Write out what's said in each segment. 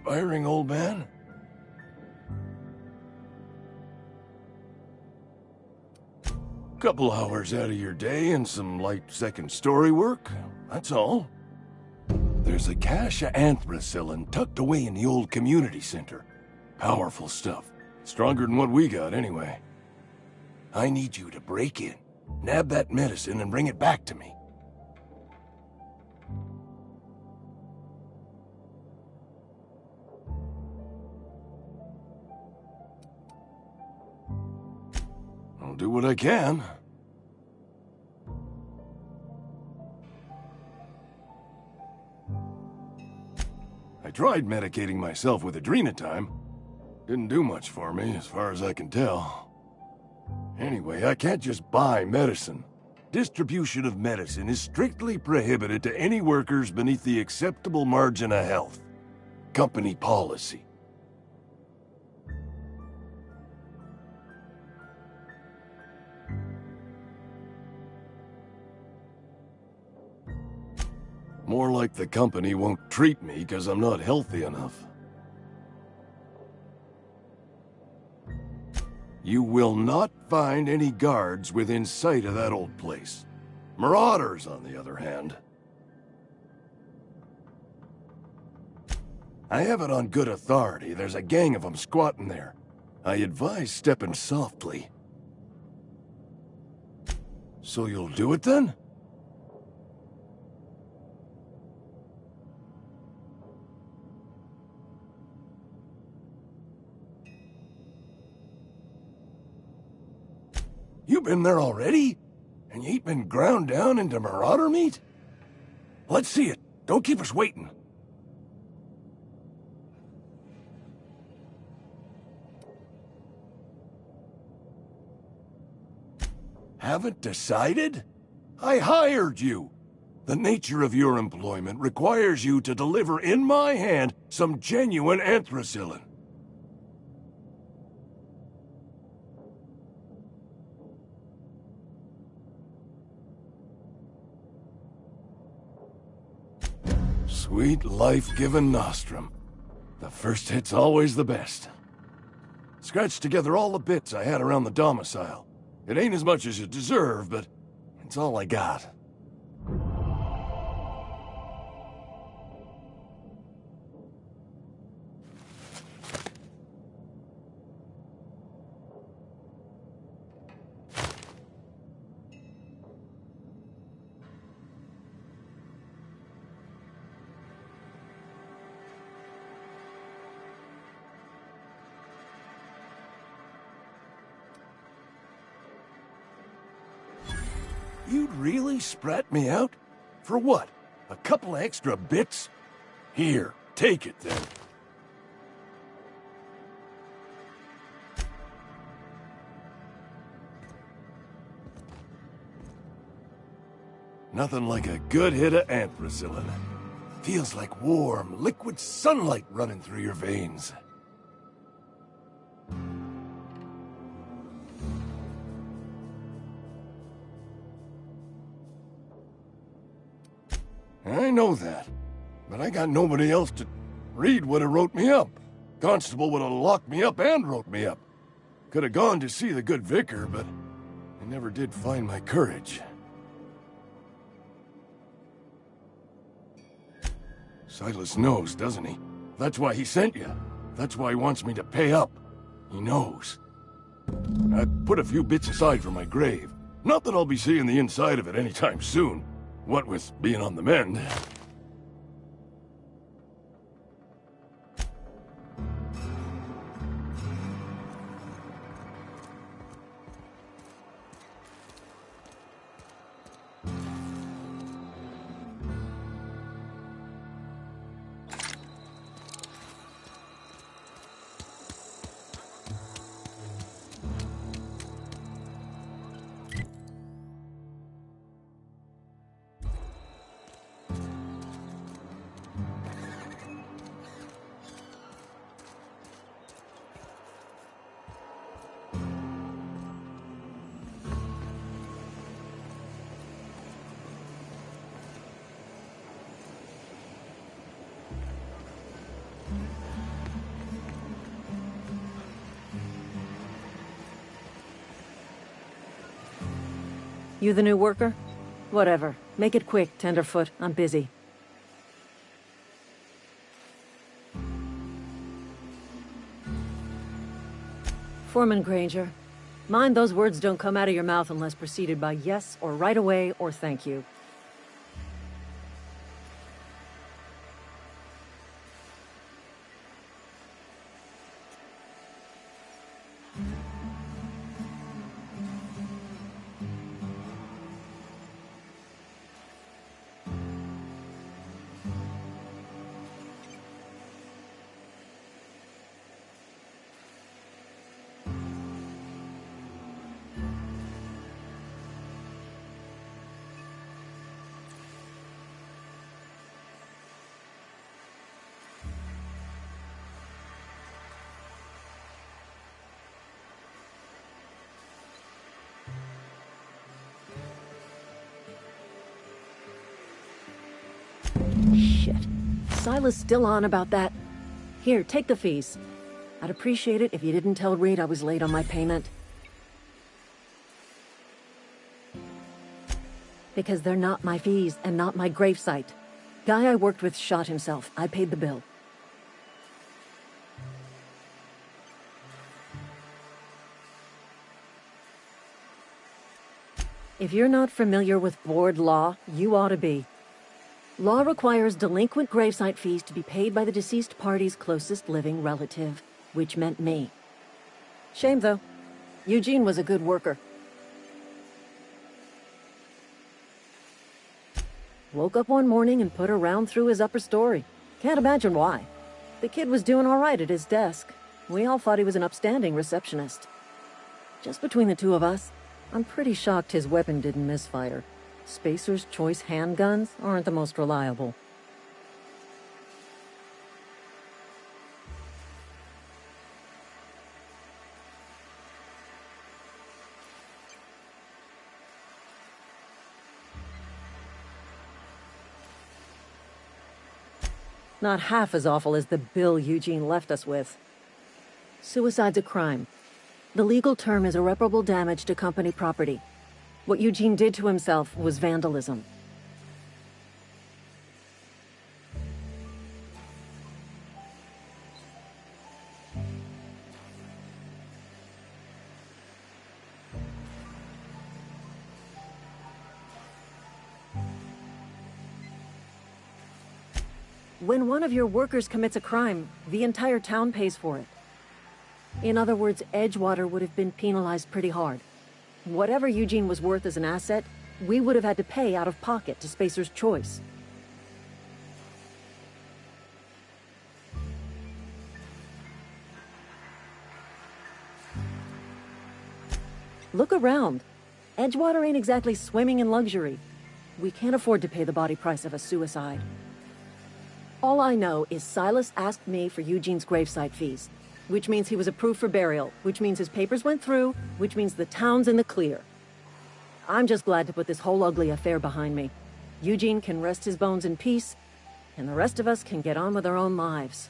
inspiring, old man? Couple hours out of your day and some light second-story work, that's all. There's a cache of anthracillin tucked away in the old community center. Powerful stuff. Stronger than what we got, anyway. I need you to break in, nab that medicine, and bring it back to me. I'll do what I can. I tried medicating myself with adrenatime. Didn't do much for me, as far as I can tell. Anyway, I can't just buy medicine. Distribution of medicine is strictly prohibited to any workers beneath the acceptable margin of health. Company policy. More like the company won't treat me because I'm not healthy enough. You will not find any guards within sight of that old place. Marauders, on the other hand. I have it on good authority. There's a gang of them squatting there. I advise stepping softly. So you'll do it then? You been there already? And you ain't been ground down into marauder meat? Let's see it. Don't keep us waiting. Haven't decided? I hired you. The nature of your employment requires you to deliver in my hand some genuine anthracillin. Sweet life-giving nostrum. The first hit's always the best. Scratched together all the bits I had around the domicile. It ain't as much as you deserve, but it's all I got. You'd really sprat me out? For what? A couple of extra bits? Here, take it then. Nothing like a good hit of anthracillin. Feels like warm, liquid sunlight running through your veins. I know that, but I got nobody else to read would have wrote me up. Constable would have locked me up and wrote me up. Could have gone to see the good vicar, but I never did find my courage. Silas knows, doesn't he? That's why he sent you. That's why he wants me to pay up. He knows. I put a few bits aside for my grave. Not that I'll be seeing the inside of it anytime soon. What with being on the mend. You the new worker? Whatever. Make it quick, Tenderfoot. I'm busy. Foreman Granger. Mind those words don't come out of your mouth unless preceded by yes or right away or thank you. Shit. Silas still on about that? Here, take the fees. I'd appreciate it if you didn't tell Reed I was late on my payment. Because they're not my fees and not my gravesite. Guy I worked with shot himself. I paid the bill. If you're not familiar with board law, you ought to be. Law requires delinquent gravesite fees to be paid by the deceased party's closest living relative, which meant me. Shame, though. Eugene was a good worker. Woke up one morning and put a round through his upper story. Can't imagine why. The kid was doing all right at his desk. We all thought he was an upstanding receptionist. Just between the two of us, I'm pretty shocked his weapon didn't misfire. Spacer's Choice handguns aren't the most reliable. Not half as awful as the bill Eugene left us with. Suicide's a crime. The legal term is irreparable damage to company property. What Eugene did to himself was vandalism. When one of your workers commits a crime, the entire town pays for it. In other words, Edgewater would have been penalized pretty hard. Whatever Eugene was worth as an asset, we would have had to pay out of pocket to Spacer's Choice. Look around. Edgewater ain't exactly swimming in luxury. We can't afford to pay the body price of a suicide. All I know is Silas asked me for Eugene's gravesite fees, which means he was approved for burial, which means his papers went through, which means the town's in the clear. I'm just glad to put this whole ugly affair behind me. Eugene can rest his bones in peace, and the rest of us can get on with our own lives.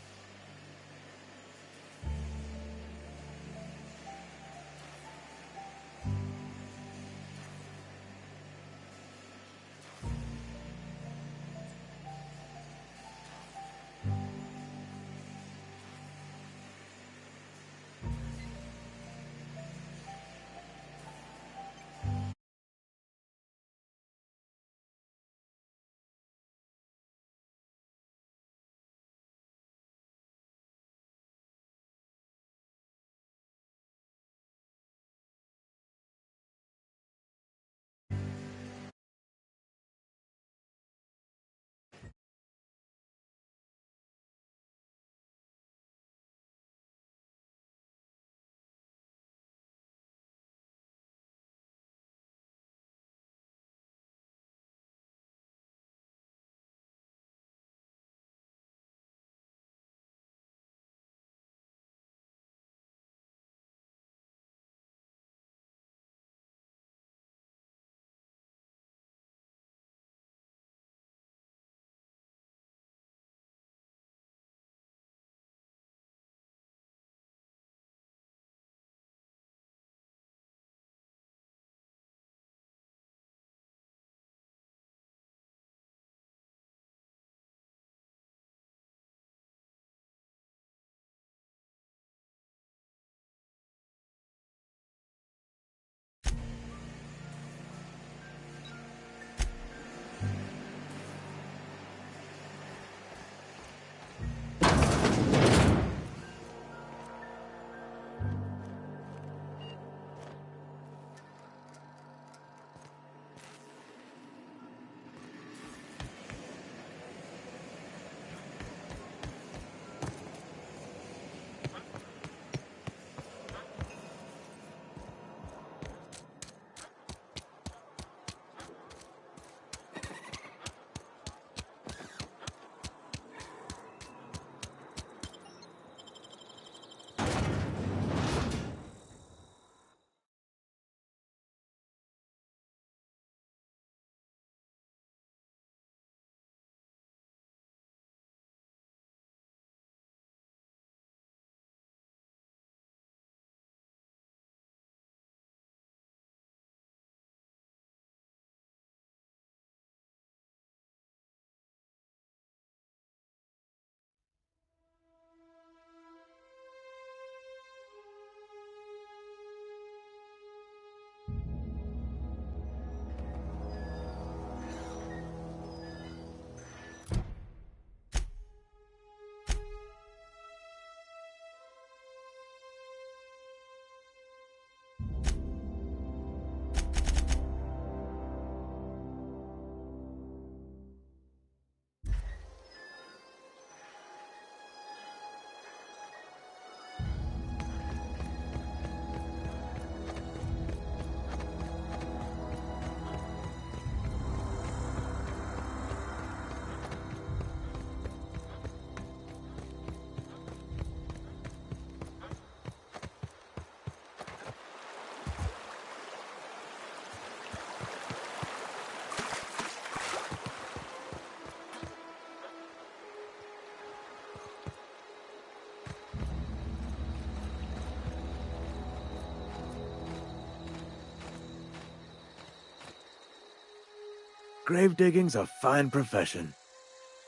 Grave digging's a fine profession.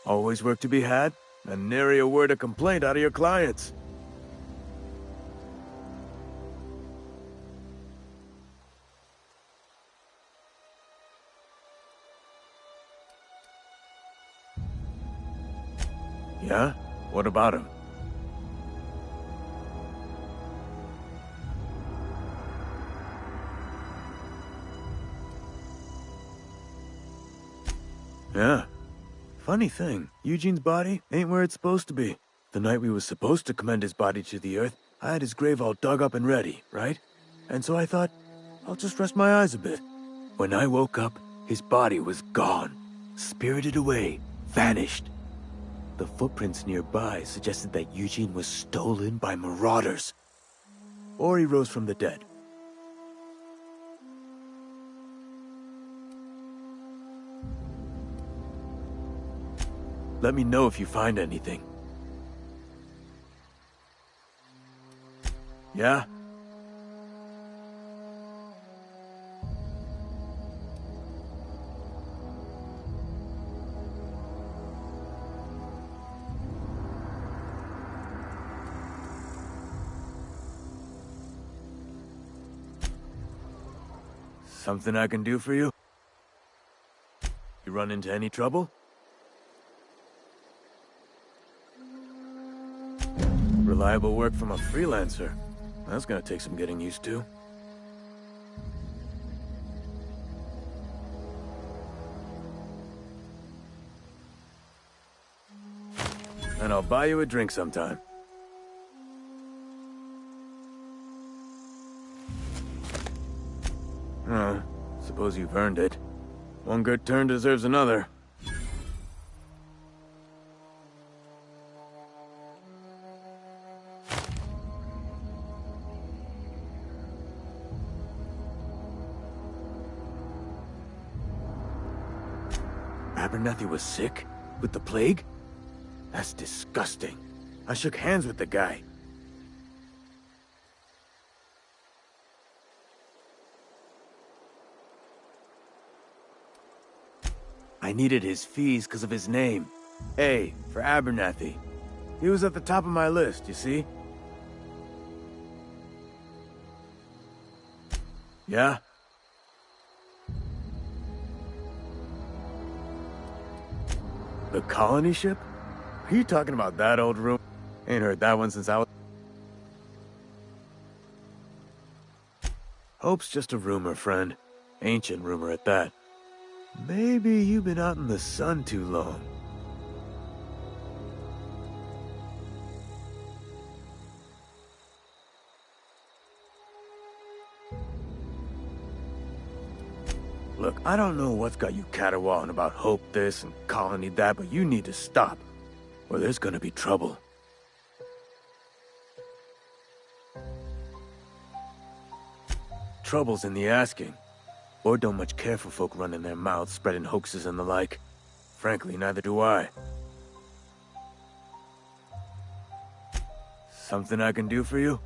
Always work to be had, and nary a word of complaint out of your clients. Yeah? What about him? Yeah. Funny thing, Eugene's body ain't where it's supposed to be. The night we was supposed to commend his body to the earth, I had his grave all dug up and ready, right? And so I thought, I'll just rest my eyes a bit. When I woke up, his body was gone. Spirited away. Vanished. The footprints nearby suggested that Eugene was stolen by marauders. Or he rose from the dead. Let me know if you find anything. Yeah? Something I can do for you? You run into any trouble? Reliable work from a freelancer. That's gonna take some getting used to. And I'll buy you a drink sometime. Oh, suppose you've earned it. One good turn deserves another. Abernathy was sick? With the plague? That's disgusting. I shook hands with the guy. I needed his fees because of his name. A, for Abernathy. He was at the top of my list, you see? Yeah? The colony ship? Are you talking about that old room? Ain't heard that one since I was... Hope's just a rumor, friend. Ancient rumor at that. Maybe you've been out in the sun too long. Look, I don't know what's got you caterwauling about Hope this and Colony that, but you need to stop, or there's gonna be trouble. Trouble's in the asking. Or don't much care for folk running their mouths, spreading hoaxes and the like. Frankly, neither do I. Something I can do for you?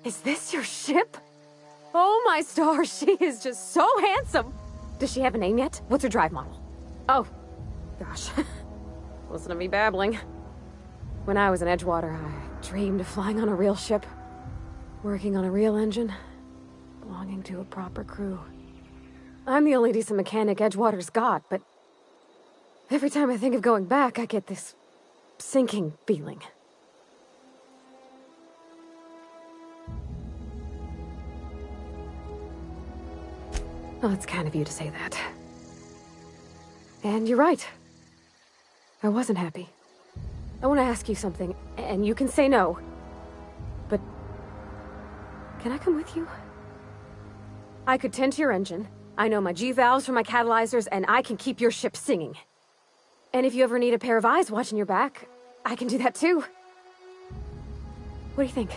Is this your ship? Oh my stars, she is just so handsome! Does she have a name yet? What's her drive model? Oh, gosh. Listen to me babbling. When I was in Edgewater, I dreamed of flying on a real ship. Working on a real engine. Belonging to a proper crew. I'm the only decent mechanic Edgewater's got, but every time I think of going back, I get this sinking feeling. Well, it's kind of you to say that. And you're right. I wasn't happy. I want to ask you something, and you can say no. But can I come with you? I could tend to your engine. I know my G-valves for my catalyzers, and I can keep your ship singing. And if you ever need a pair of eyes watching your back, I can do that too. What do you think?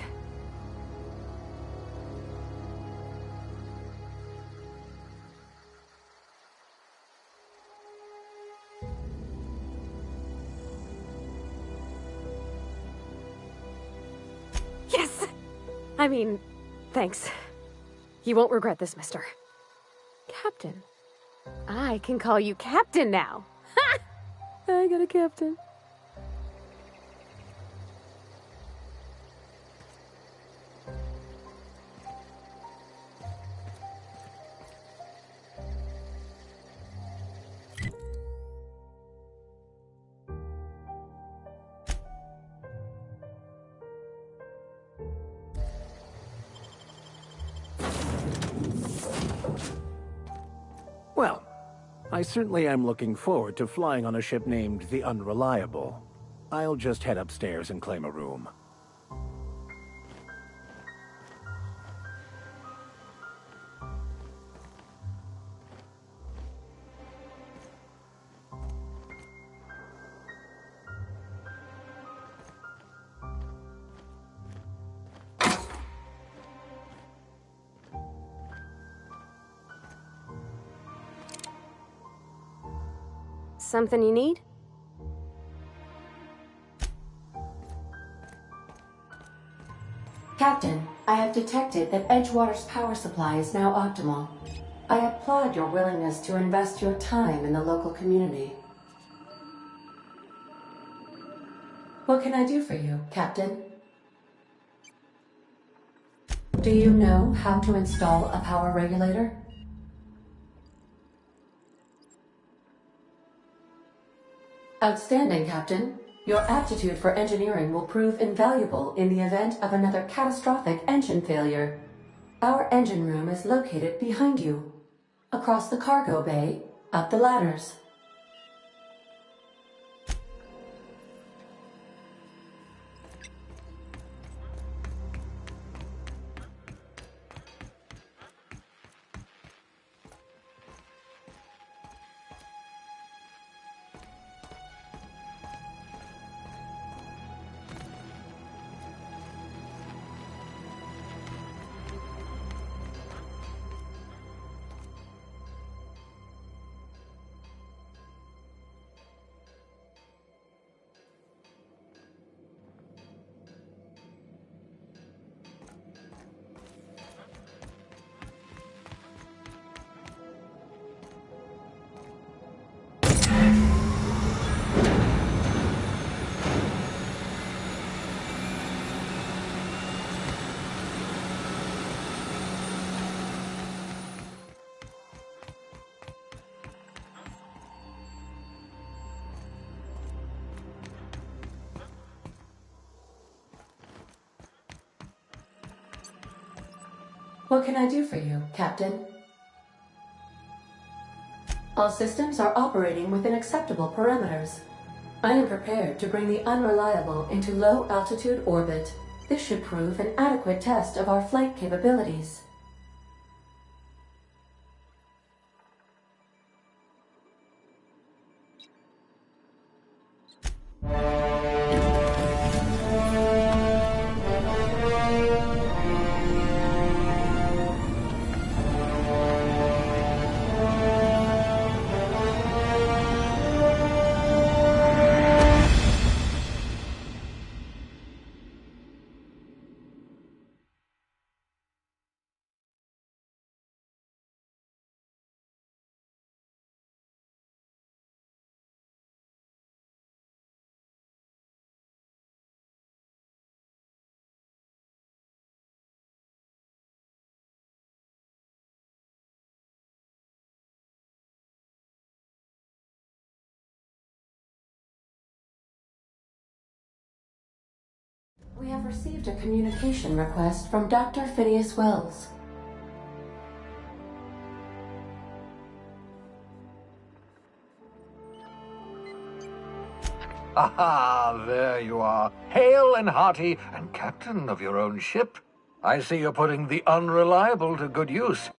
Yes! I mean, thanks. You won't regret this, mister. Captain. I can call you Captain now. Ha! I got a captain. Well, I certainly am looking forward to flying on a ship named the Unreliable. I'll just head upstairs and claim a room. Something you need? Captain, I have detected that Edgewater's power supply is now optimal. I applaud your willingness to invest your time in the local community. What can I do for you, Captain? Do you know how to install a power regulator? Outstanding, Captain. Your aptitude for engineering will prove invaluable in the event of another catastrophic engine failure. Our engine room is located behind you. Across the cargo bay, up the ladders. What can I do for you, Captain? All systems are operating within acceptable parameters. I am prepared to bring the Unreliable into low-altitude orbit. This should prove an adequate test of our flight capabilities. have received a communication request from Dr. Phineas Wells. Aha, there you are, hale and hearty, and captain of your own ship. I see you're putting the unreliable to good use.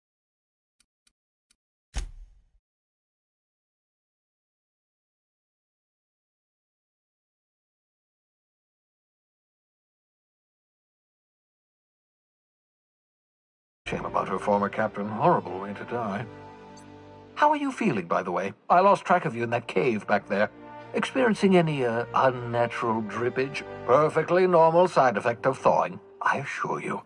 Shame about her former captain. Horrible way to die. How are you feeling, by the way? I lost track of you in that cave back there. Experiencing any, unnatural drippage? Perfectly normal side effect of thawing, I assure you.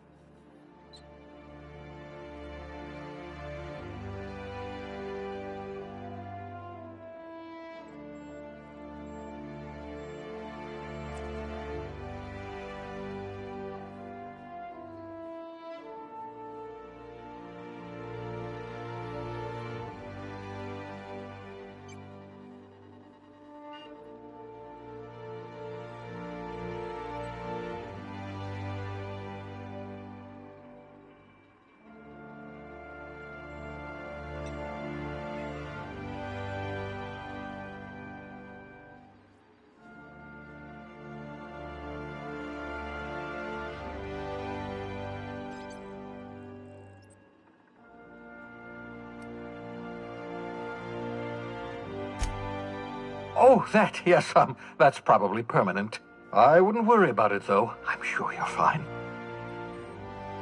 Oh, that, yes, that's probably permanent. I wouldn't worry about it, though. I'm sure you're fine.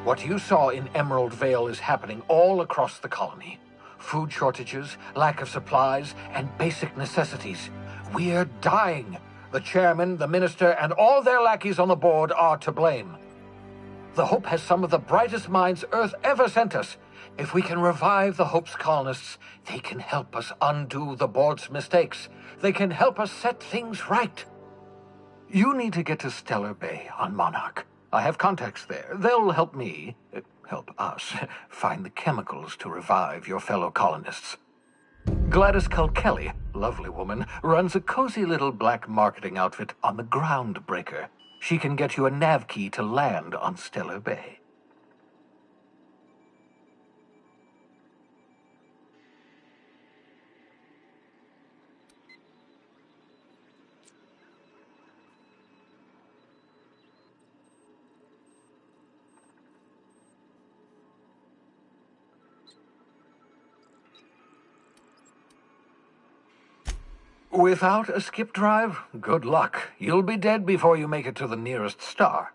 What you saw in Emerald Vale is happening all across the colony. Food shortages, lack of supplies, and basic necessities. We're dying. The chairman, the minister, and all their lackeys on the board are to blame. The Hope has some of the brightest minds Earth ever sent us. If we can revive the Hope's colonists, they can help us undo the board's mistakes. They can help us set things right. You need to get to Stellar Bay on Monarch. I have contacts there. They'll help me, help us, find the chemicals to revive your fellow colonists. Gladys Kelly, lovely woman, runs a cozy little black marketing outfit on the Groundbreaker. She can get you a nav key to land on Stellar Bay. Without a skip drive, good luck. You'll be dead before you make it to the nearest star.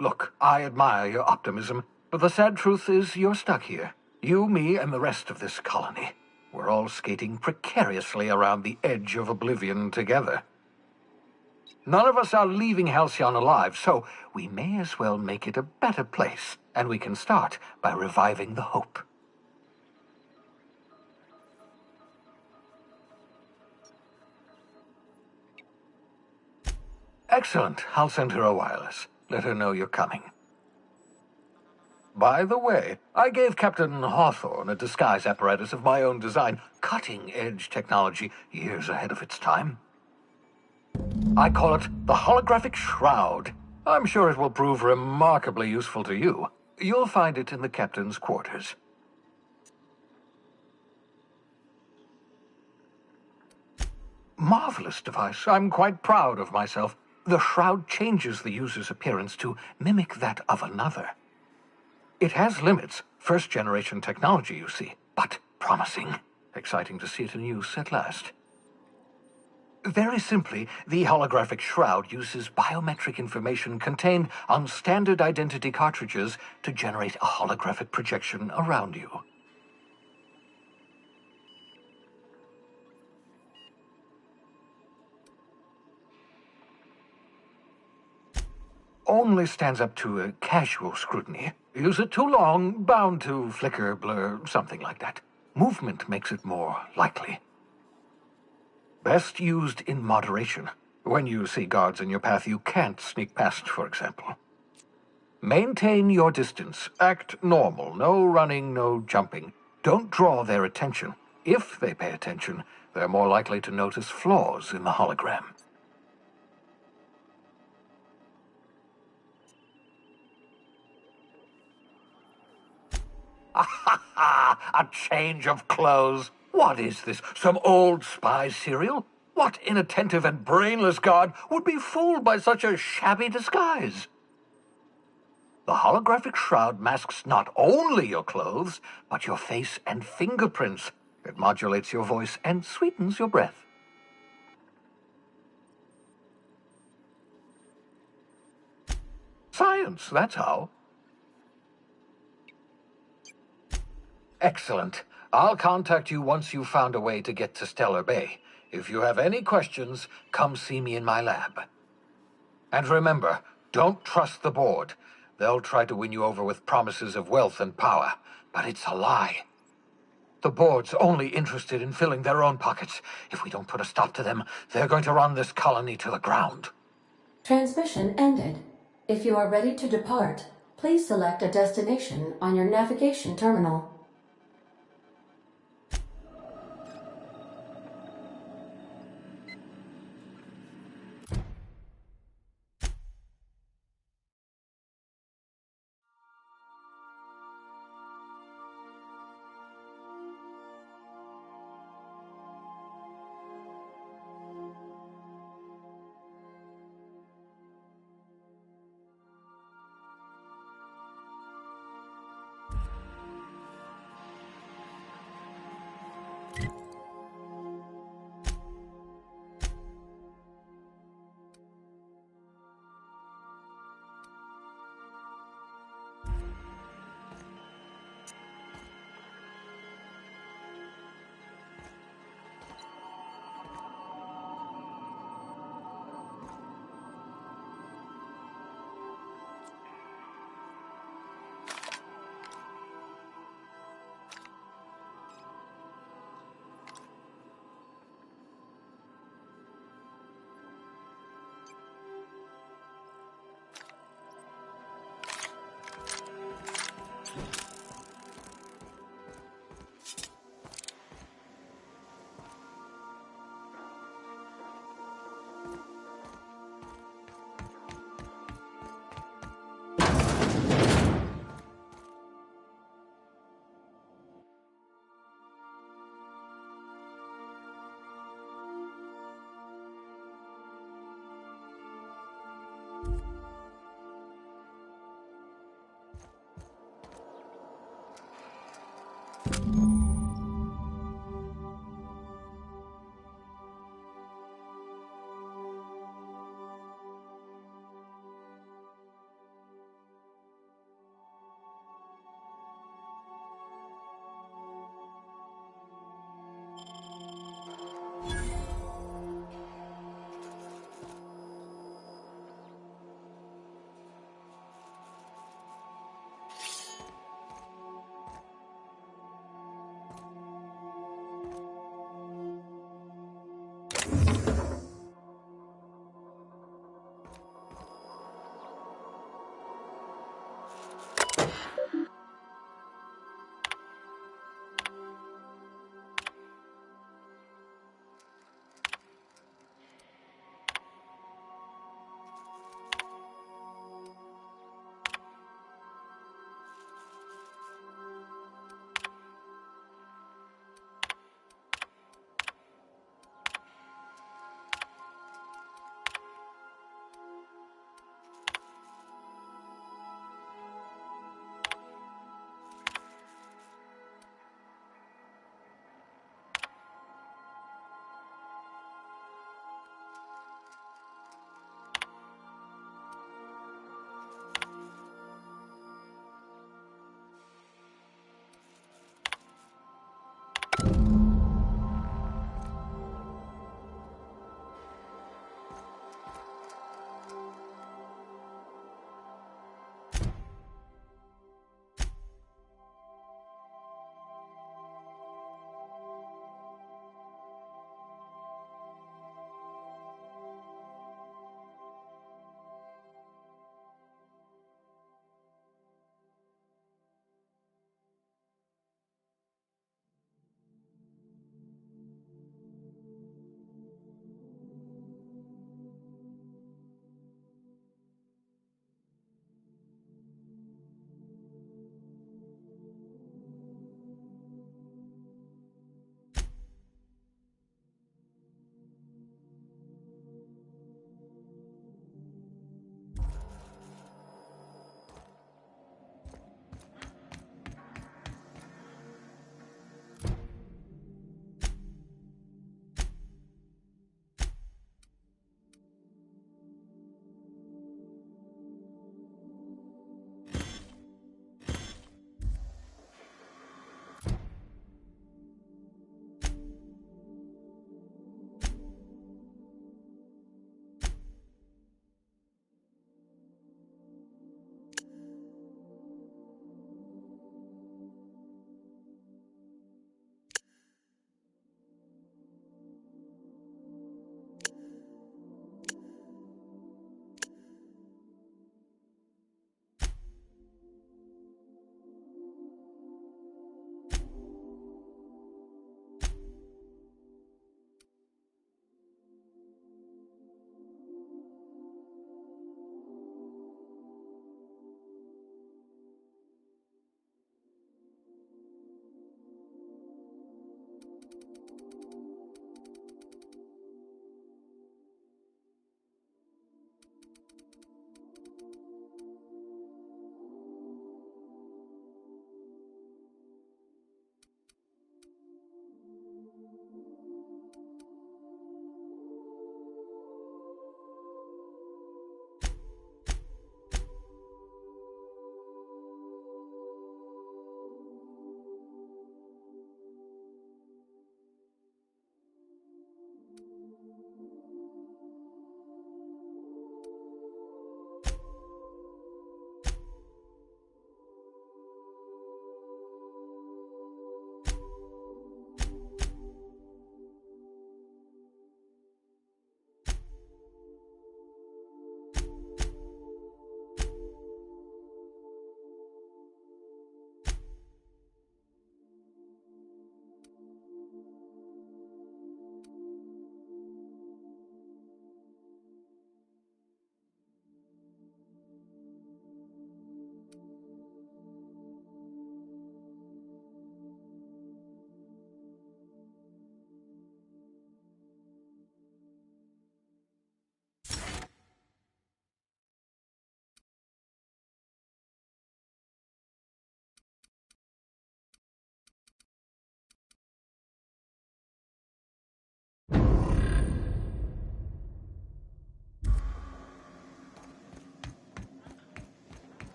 Look, I admire your optimism, but the sad truth is you're stuck here. You, me, and the rest of this colony. We're all skating precariously around the edge of oblivion together. None of us are leaving Halcyon alive, so we may as well make it a better place, and we can start by reviving the Hope. Excellent. I'll send her a wireless. Let her know you're coming. By the way, I gave Captain Hawthorne a disguise apparatus of my own design, cutting-edge technology years ahead of its time. I call it the Holographic Shroud. I'm sure it will prove remarkably useful to you. You'll find it in the captain's quarters. Marvelous device. I'm quite proud of myself. The shroud changes the user's appearance to mimic that of another. It has limits, first-generation technology, you see, but promising. Exciting to see it in use at last. Very simply, the holographic shroud uses biometric information contained on standard identity cartridges to generate a holographic projection around you. Only stands up to a casual scrutiny. Use it too long, bound to flicker, blur, something like that. Movement makes it more likely. Best used in moderation. When you see guards in your path you can't sneak past, for example. Maintain your distance. Act normal. No running, no jumping. Don't draw their attention. If they pay attention, they're more likely to notice flaws in the hologram. A change of clothes. What is this? Some old spy serial? What inattentive and brainless guard would be fooled by such a shabby disguise? The holographic shroud masks not only your clothes, but your face and fingerprints. It modulates your voice and sweetens your breath. Science, that's how. Excellent. I'll contact you once you've found a way to get to Stellar Bay. If you have any questions, come see me in my lab. And remember, don't trust the board. They'll try to win you over with promises of wealth and power, but it's a lie. The board's only interested in filling their own pockets. If we don't put a stop to them, they're going to run this colony to the ground. Transmission ended. If you are ready to depart, please select a destination on your navigation terminal.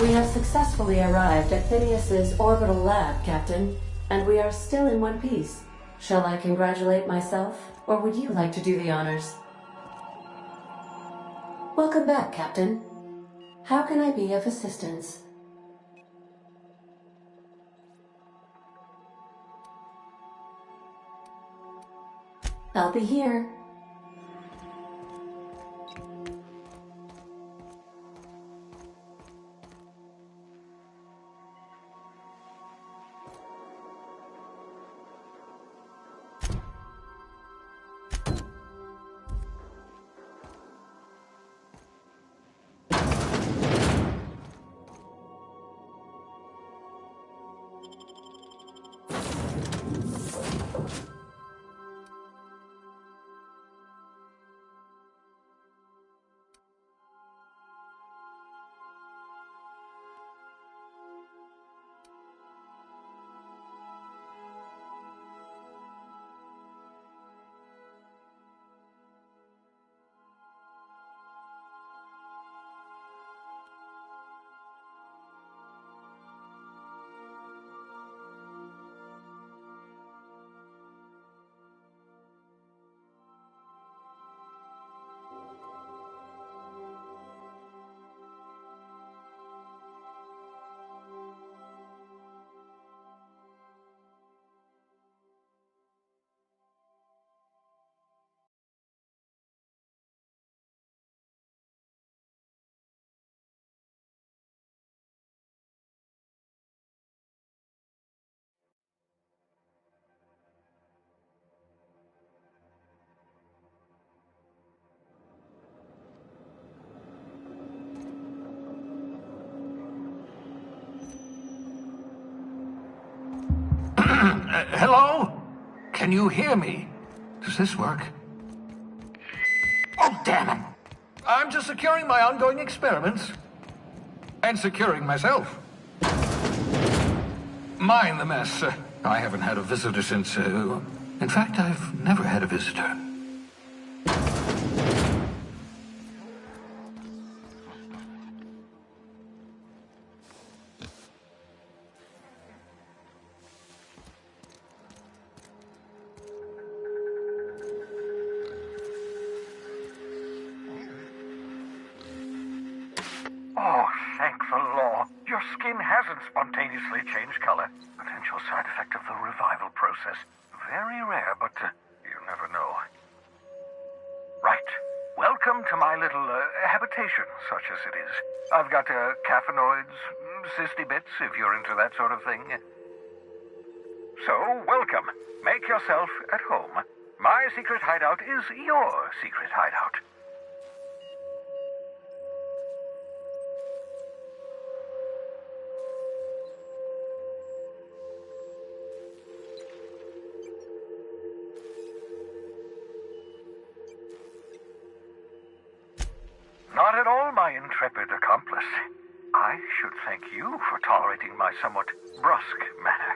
We have successfully arrived at Phineas's orbital lab, Captain, and we are still in one piece. Shall I congratulate myself, or would you like to do the honors? Welcome back, Captain. How can I be of assistance? I'll be here. Hello? Can you hear me? Does this work? Oh, damn it! I'm just securing my ongoing experiments. And securing myself. Mind the mess. I haven't had a visitor since, in fact, I've never had a visitor. Oh, thank the law. Your skin hasn't spontaneously changed color. Potential side effect of the revival process. Very rare, but you never know. Right. Welcome to my little habitation, such as it is. I've got caffeinoids, cysty bits, if you're into that sort of thing. So, welcome. Make yourself at home. My secret hideout is your secret hideout. Not at all, my intrepid accomplice. I should thank you for tolerating my somewhat brusque manner.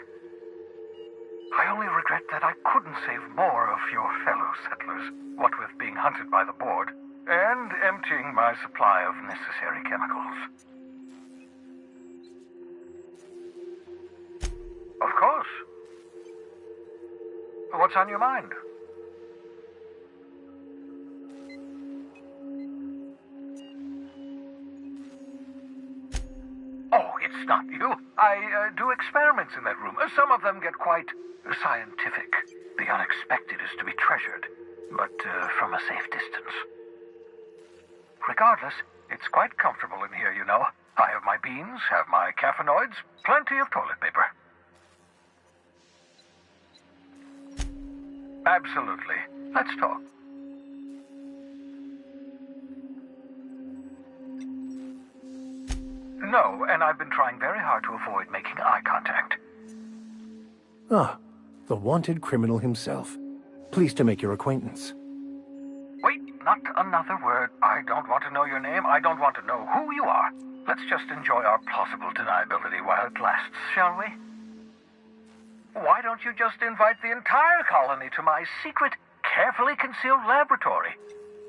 I only regret that I couldn't save more of your fellow settlers, what with being hunted by the board, and emptying my supply of necessary chemicals. Of course. What's on your mind? Oh, it's not you. I do experiments in that room. Some of them get quite scientific. The unexpected is to be treasured, but from a safe distance. Regardless, it's quite comfortable in here, you know. I have my beans, have my caffeinoids, plenty of toilet paper. Absolutely. Let's talk. No, and I've been trying very hard to avoid making eye contact. Ah, the wanted criminal himself. Pleased to make your acquaintance. Wait, not another word. I don't want to know your name. I don't want to know who you are. Let's just enjoy our plausible deniability while it lasts, shall we? Why don't you just invite the entire colony to my secret, carefully concealed laboratory?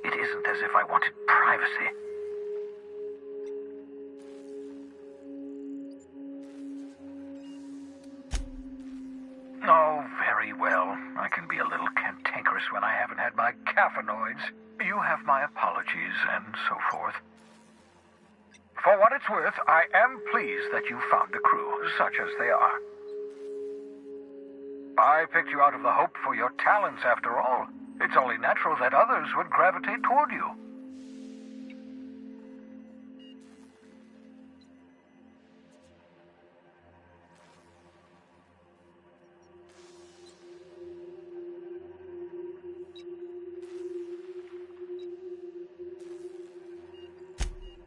It isn't as if I wanted privacy. a little cantankerous when I haven't had my caffeinoids. You have my apologies and so forth. For what it's worth, I am pleased that you found the crew, such as they are. I picked you out of the hope for your talents, after all. It's only natural that others would gravitate toward you.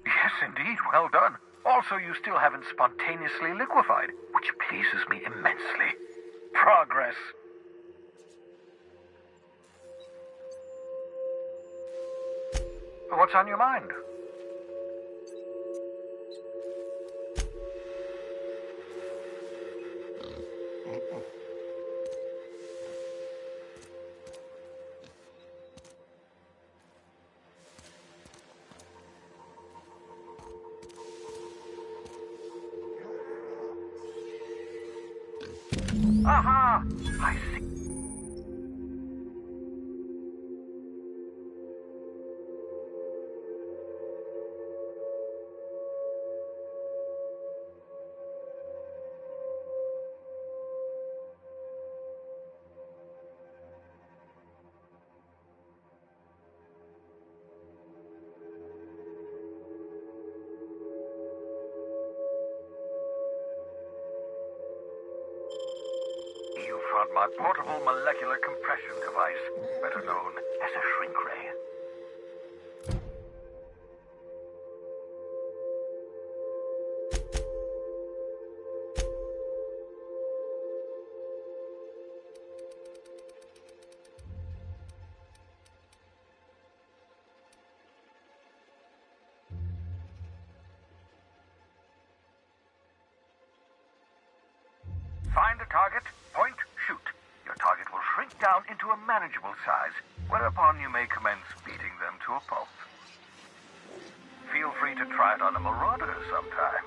Yes, indeed. Well done. Also, you still haven't spontaneously liquefied, which pleases me immensely. Progress. What's on your mind? Aha! I see. You found my portable molecular compression device, better known as a shrink ray. Find a target, point, shoot. Your target will shrink down into a manageable size, whereupon you may commence beating them to a pulp. Feel free to try it on a marauder sometime.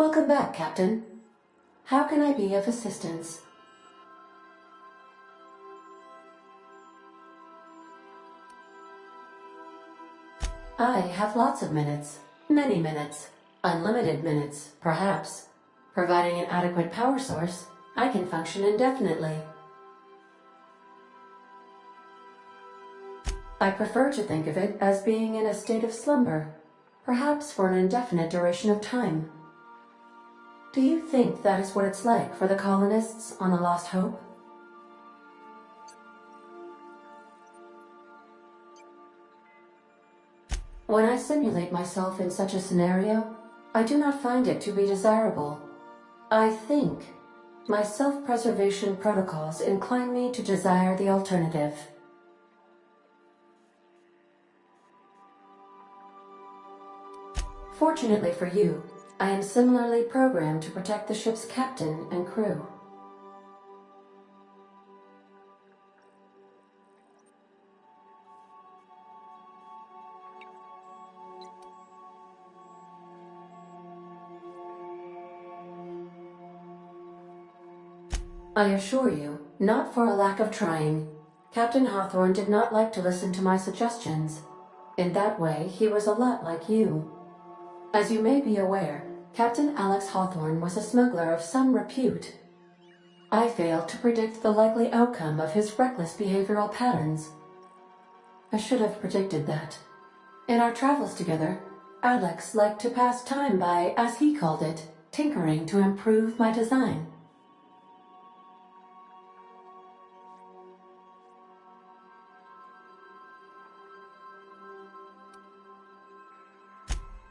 Welcome back, Captain. How can I be of assistance? I have lots of minutes. Many minutes. Unlimited minutes, perhaps. Providing an adequate power source, I can function indefinitely. I prefer to think of it as being in a state of slumber, perhaps for an indefinite duration of time. Do you think that is what it's like for the colonists on the Lost Hope? When I simulate myself in such a scenario, I do not find it to be desirable. I think my self-preservation protocols incline me to desire the alternative. Fortunately for you, I am similarly programmed to protect the ship's captain and crew. I assure you, not for a lack of trying. Captain Hawthorne did not like to listen to my suggestions. In that way, he was a lot like you. As you may be aware, Captain Alex Hawthorne was a smuggler of some repute. I failed to predict the likely outcome of his reckless behavioral patterns. I should have predicted that. In our travels together, Alex liked to pass time by, as he called it, tinkering to improve my design.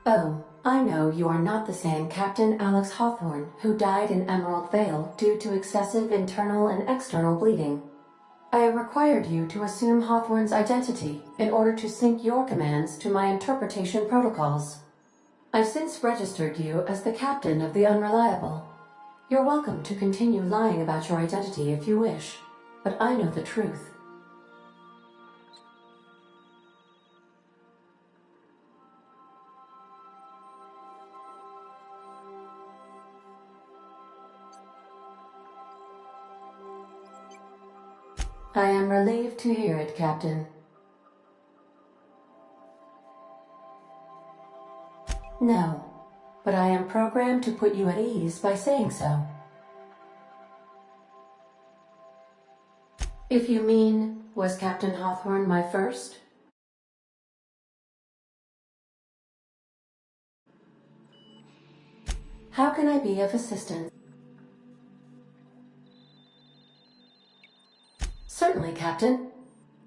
Oh, I know you are not the same Captain Alex Hawthorne who died in Emerald Vale due to excessive internal and external bleeding. I required you to assume Hawthorne's identity in order to sync your commands to my interpretation protocols. I've since registered you as the captain of the Unreliable. You're welcome to continue lying about your identity if you wish, but I know the truth. I am relieved to hear it, Captain. No, but I am programmed to put you at ease by saying so. If you mean, was Captain Hawthorne my first? How can I be of assistance? Certainly, Captain.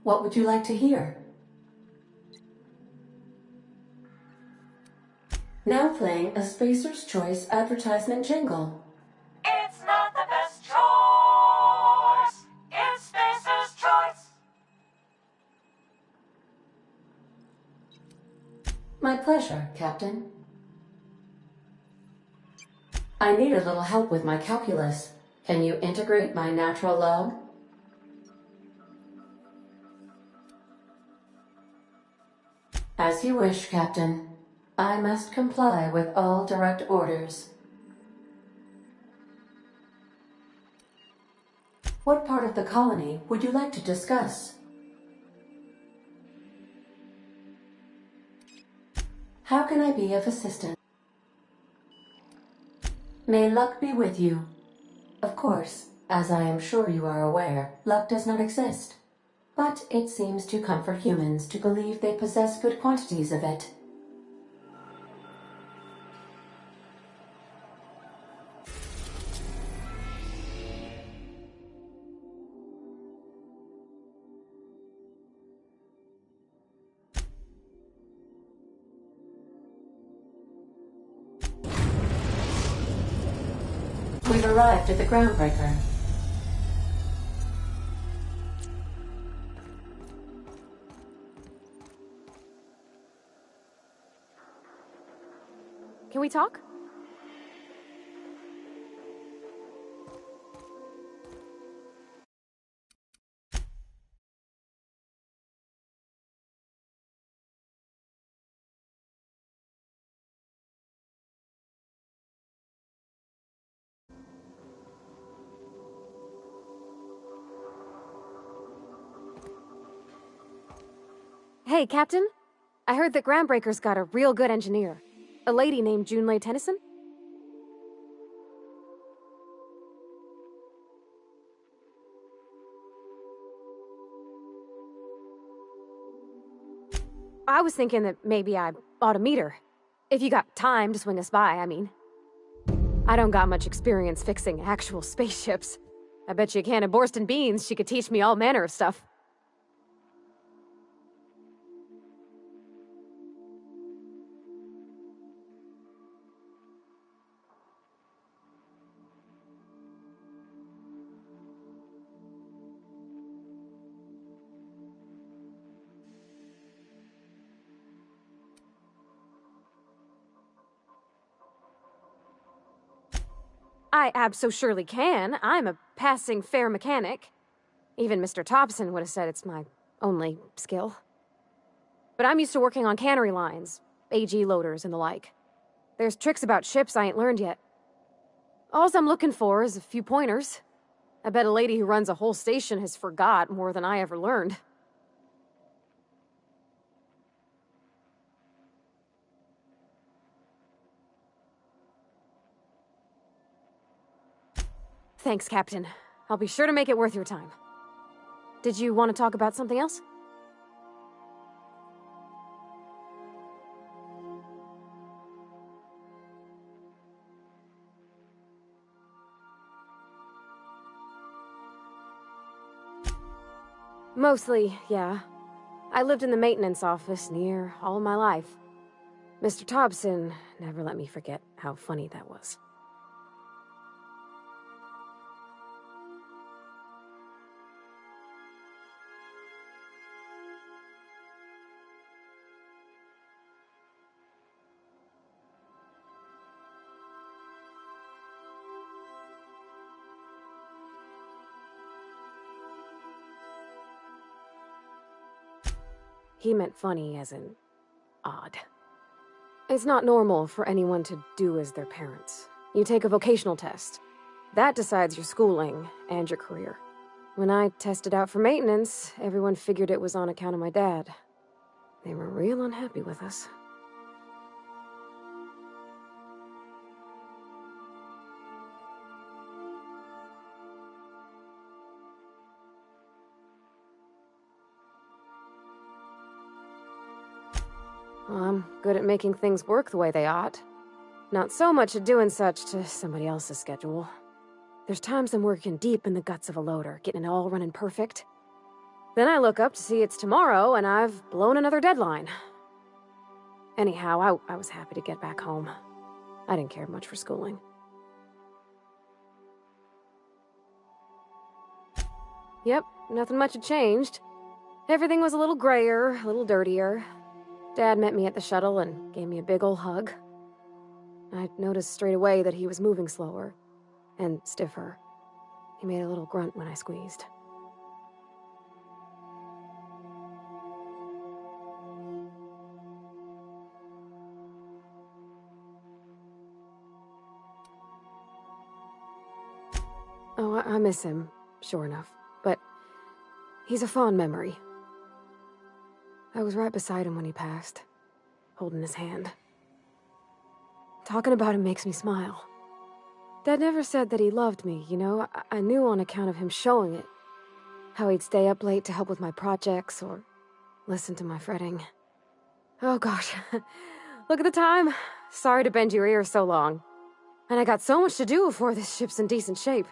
What would you like to hear? Now playing a Spacer's Choice advertisement jingle. It's not the best choice. It's Spacer's Choice. My pleasure, Captain. I need a little help with my calculus. Can you integrate my natural log? As you wish, Captain. I must comply with all direct orders. What part of the colony would you like to discuss? How can I be of assistance? May luck be with you. Of course, as I am sure you are aware, luck does not exist. But it seems to comfort humans to believe they possess good quantities of it. We've arrived at the groundbreaker. Can we talk? Hey, Captain. I heard that Groundbreaker's got a real good engineer. A lady named Junlei Tennyson? I was thinking that maybe I ought to meet her. If you got time to swing us by, I mean. I don't got much experience fixing actual spaceships. I bet you a can of Borston beans she could teach me all manner of stuff. I abso-surely can. I'm a passing fair mechanic. Even Mr. Thompson would have said it's my only skill. But I'm used to working on cannery lines, AG loaders and the like. There's tricks about ships I ain't learned yet. All I'm looking for is a few pointers. I bet a lady who runs a whole station has forgot more than I ever learned. Thanks, Captain. I'll be sure to make it worth your time. Did you want to talk about something else? Mostly, yeah. I lived in the maintenance office near all my life. Mr. Thompson never let me forget how funny that was. He meant funny as in odd. It's not normal for anyone to do as their parents. You take a vocational test. That decides your schooling and your career. When I tested out for maintenance, everyone figured it was on account of my dad. They were real unhappy with us. Well, I'm good at making things work the way they ought. Not so much at doing such to somebody else's schedule. There's times I'm working deep in the guts of a loader, getting it all running perfect. Then I look up to see it's tomorrow, and I've blown another deadline. Anyhow, I was happy to get back home. I didn't care much for schooling. Yep, nothing much had changed. Everything was a little grayer, a little dirtier. Dad met me at the shuttle and gave me a big ol' hug. I noticed straight away that he was moving slower and stiffer. He made a little grunt when I squeezed. Oh, I miss him, sure enough, but he's a fond memory. I was right beside him when he passed, holding his hand. Talking about him makes me smile. Dad never said that he loved me, you know? I knew on account of him showing it. How he'd stay up late to help with my projects or listen to my fretting. Oh gosh, look at the time. Sorry to bend your ear so long. And I got so much to do before this ship's in decent shape.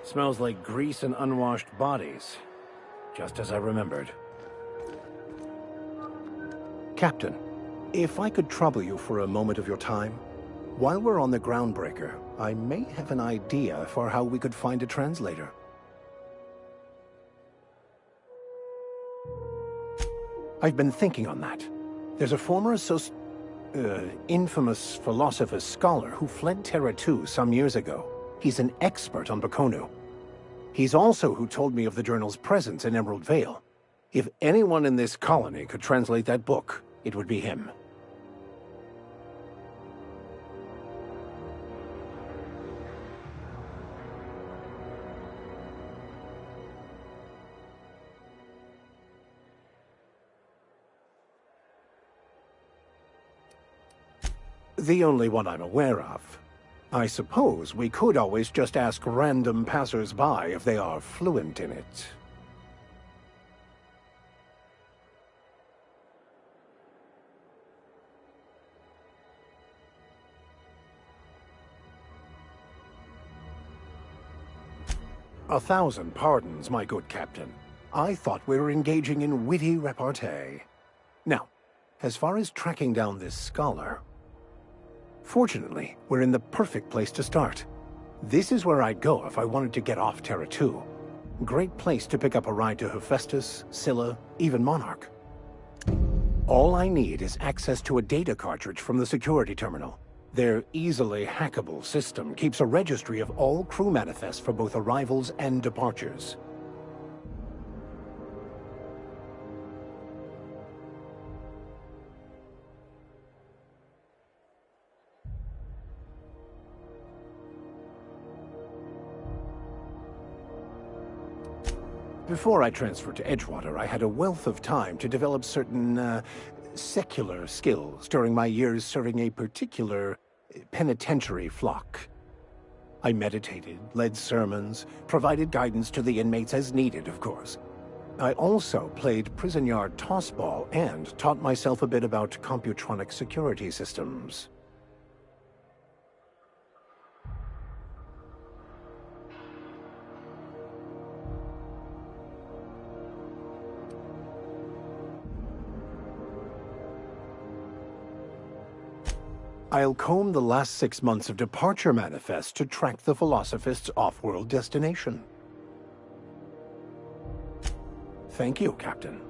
Smells like grease and unwashed bodies. Just as I remembered. Captain, if I could trouble you for a moment of your time, while we're on the Groundbreaker, I may have an idea for how we could find a translator. I've been thinking on that. There's a former infamous philosopher scholar who fled Terra 2 some years ago. He's an expert on Bakonu. He's also who told me of the journal's presence in Emerald Vale. If anyone in this colony could translate that book, it would be him. The only one I'm aware of. I suppose we could always just ask random passers-by if they are fluent in it. A thousand pardons, my good captain. I thought we were engaging in witty repartee. Now, as far as tracking down this scholar... Fortunately, we're in the perfect place to start. This is where I'd go if I wanted to get off Terra 2. Great place to pick up a ride to Hephaestus, Scylla, even Monarch. All I need is access to a data cartridge from the security terminal. Their easily hackable system keeps a registry of all crew manifests for both arrivals and departures. Before I transferred to Edgewater, I had a wealth of time to develop certain, secular skills during my years serving a particular penitentiary flock. I meditated, led sermons, provided guidance to the inmates as needed, of course. I also played prison yard tossball and taught myself a bit about computronic security systems. I'll comb the last 6 months of departure manifest to track the Philosophist's off-world destination. Thank you, Captain.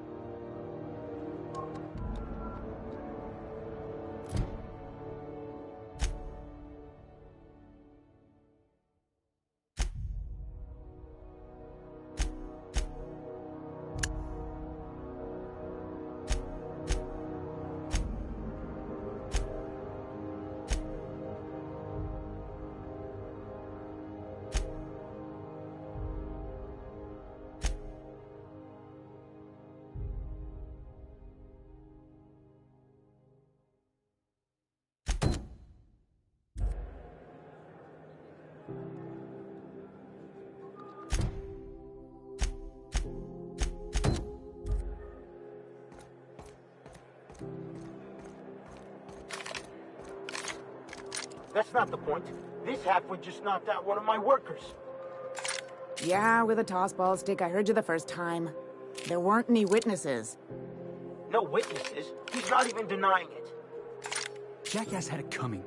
That's not the point. This halfwit just knocked out one of my workers. Yeah, with a tossball stick. I heard you the first time. There weren't any witnesses. No witnesses? He's not even denying it. Jackass had it coming.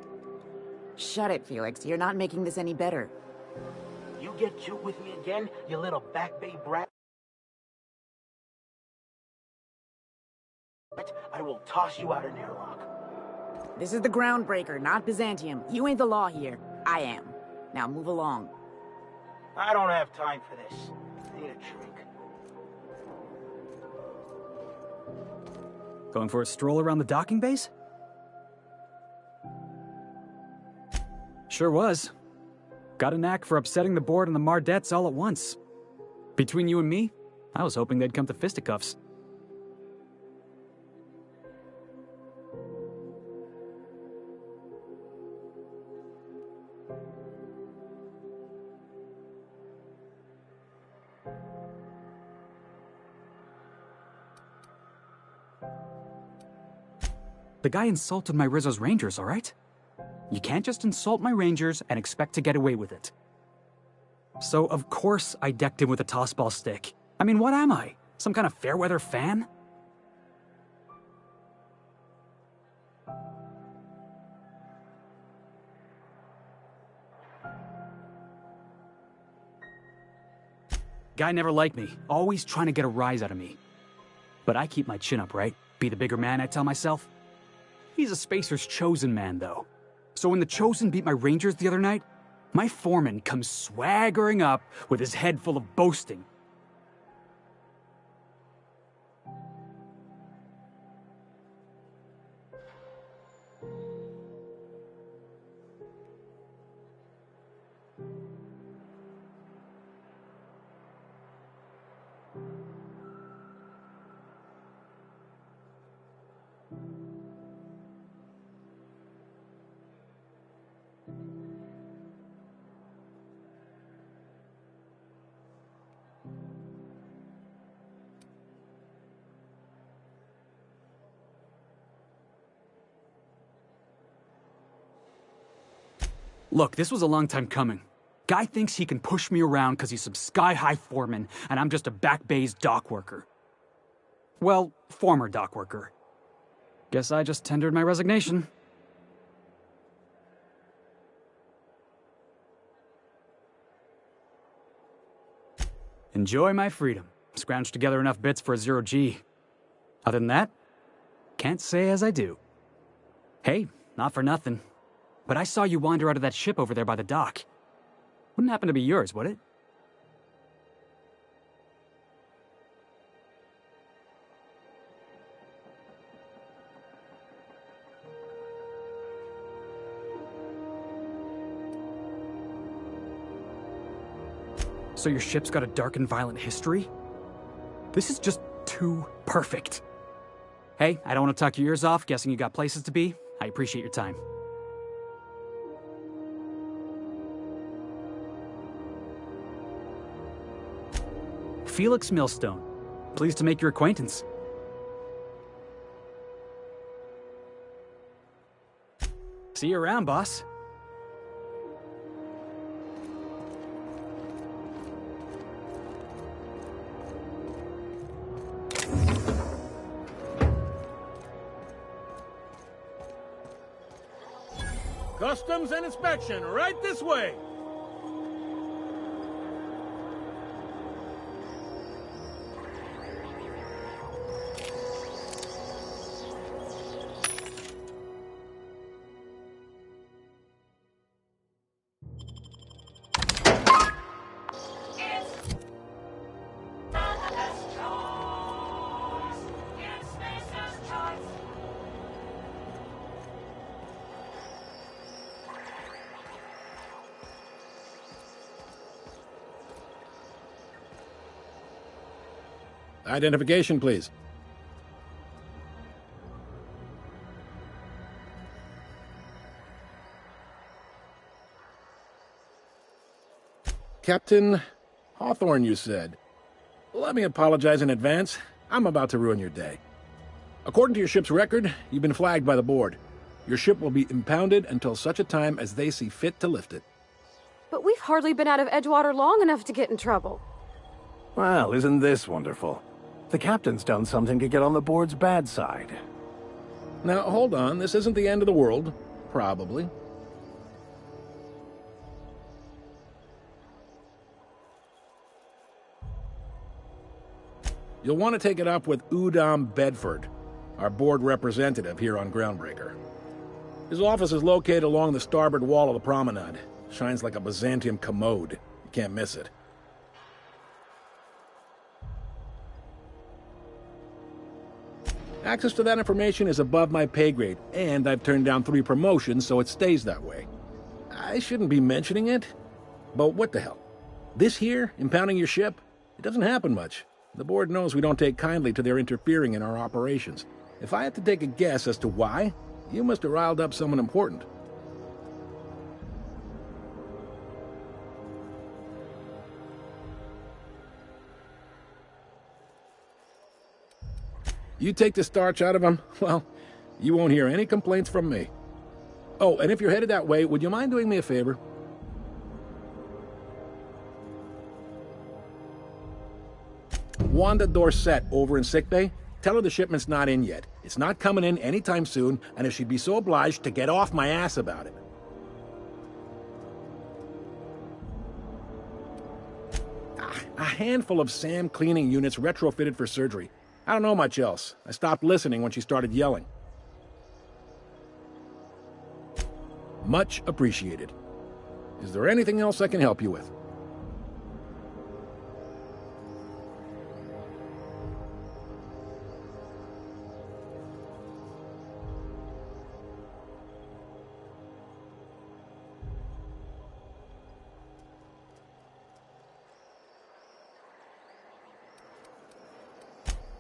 Shut it, Felix. You're not making this any better. You get cute with me again, you little Back Bay brat. I will toss you out an airlock. This is the Groundbreaker, not Byzantium. You ain't the law here. I am. Now move along. I don't have time for this. I need a drink. Going for a stroll around the docking base? Sure was. Got a knack for upsetting the board and the Mardettes all at once. Between you and me, I was hoping they'd come to fisticuffs. The guy insulted my Rizzo's Rangers, all right? You can't just insult my Rangers and expect to get away with it. So of course I decked him with a tossball stick. I mean, what am I? Some kind of fair-weather fan? Guy never liked me, always trying to get a rise out of me. But I keep my chin up, right? Be the bigger man, I tell myself. He's a Spacer's chosen man, though. So when the Chosen beat my Rangers the other night, my foreman comes swaggering up with his head full of boasting. Look, this was a long time coming. Guy thinks he can push me around because he's some sky-high foreman, and I'm just a back bay's dock worker. Well, former dock worker. Guess I just tendered my resignation. Enjoy my freedom. Scrounged together enough bits for a 0G. Other than that, can't say as I do. Hey, not for nothing. But I saw you wander out of that ship over there by the dock. Wouldn't happen to be yours, would it? So your ship's got a dark and violent history? This is just too perfect. Hey, I don't want to talk your ears off, guessing you got places to be. I appreciate your time. Felix Millstone. Pleased to make your acquaintance. See you around, boss. Customs and inspection, right this way. Identification, please. Captain Hawthorne, you said. Let me apologize in advance. I'm about to ruin your day. According to your ship's record, you've been flagged by the board. Your ship will be impounded until such a time as they see fit to lift it. But we've hardly been out of Edgewater long enough to get in trouble. Well, isn't this wonderful? The captain's done something to get on the board's bad side. Now, hold on. This isn't the end of the world. Probably. You'll want to take it up with Udom Bedford, our board representative here on Groundbreaker. His office is located along the starboard wall of the promenade. Shines like a Byzantium commode. You can't miss it. Access to that information is above my pay grade, and I've turned down 3 promotions, so it stays that way. I shouldn't be mentioning it, but what the hell? This here, impounding your ship, it doesn't happen much. The board knows we don't take kindly to their interfering in our operations. If I had to take a guess as to why, you must have riled up someone important. You take the starch out of them, well, you won't hear any complaints from me. Oh, and if you're headed that way, would you mind doing me a favor? Wanda Dorset over in sickbay? Tell her the shipment's not in yet. It's not coming in anytime soon, and if she'd be so obliged to get off my ass about it. A handful of SAM cleaning units retrofitted for surgery. I don't know much else. I stopped listening when she started yelling. Much appreciated. Is there anything else I can help you with?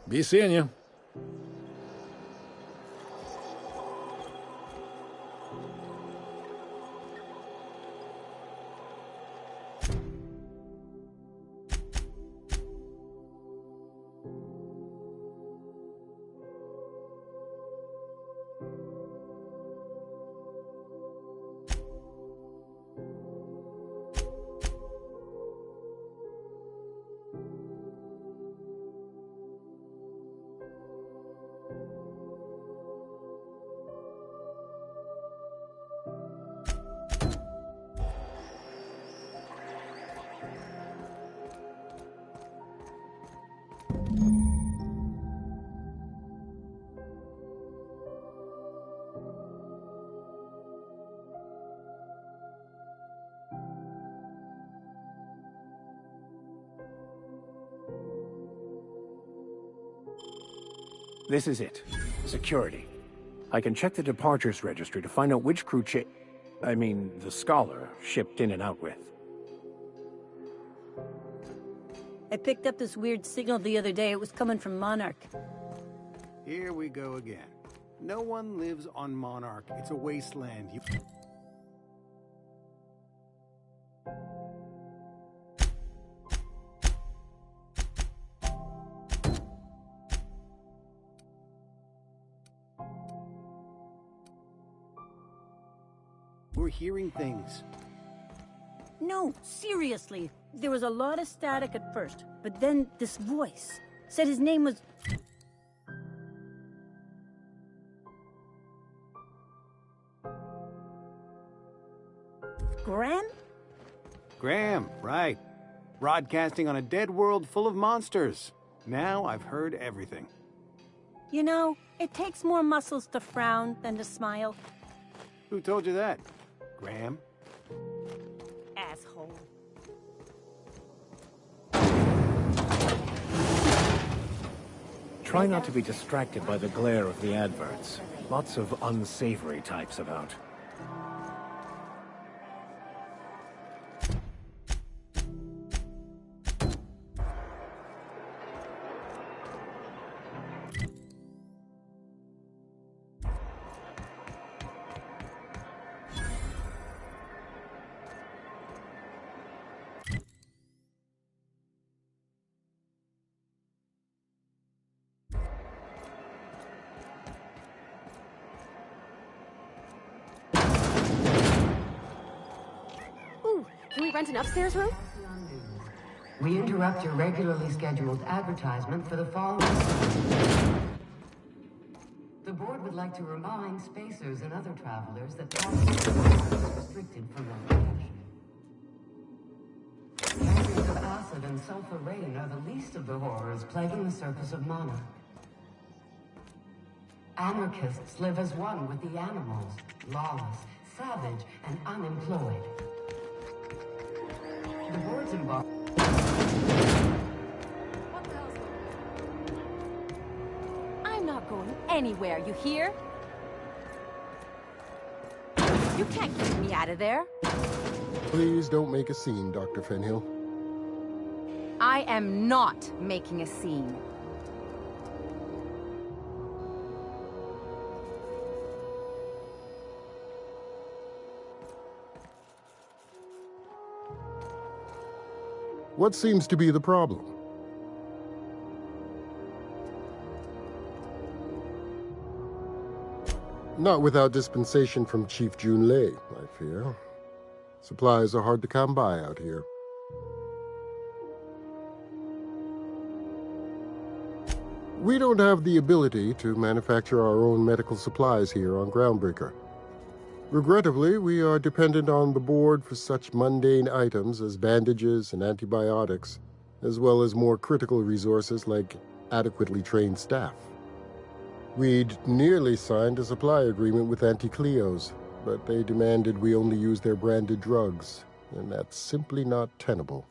Be seeing you. This is it. Security. I can check the departures registry to find out which crew the Scholar shipped in and out with. I picked up this weird signal the other day. It was coming from Monarch. Here we go again. No one lives on Monarch. It's a wasteland. We're hearing things. No, seriously. There was a lot of static at first, but then this voice said his name was... Graham? Graham, right. Broadcasting on a dead world full of monsters. Now I've heard everything. You know, it takes more muscles to frown than to smile. Who told you that? Graham? Asshole. Try not to be distracted by the glare of the adverts. Lots of unsavory types about. Can we rent an upstairs room? We interrupt your regularly scheduled advertisement for the following. The board would like to remind spacers and other travelers that passage is restricted for recreation. Carriers of acid and sulfur rain are the least of the horrors plaguing the surface of Monarch. Anarchists live as one with the animals, lawless, savage, and unemployed. The board's embarked. I'm not going anywhere, you hear? You can't keep me out of there. Please don't make a scene, Dr. Fenhill. I am not making a scene. What seems to be the problem? Not without dispensation from Chief Junlei, I fear. Supplies are hard to come by out here. We don't have the ability to manufacture our own medical supplies here on Groundbreaker. Regrettably, we are dependent on the board for such mundane items as bandages and antibiotics, as well as more critical resources like adequately trained staff. We'd nearly signed a supply agreement with Anti-Cleos, but they demanded we only use their branded drugs, and that's simply not tenable.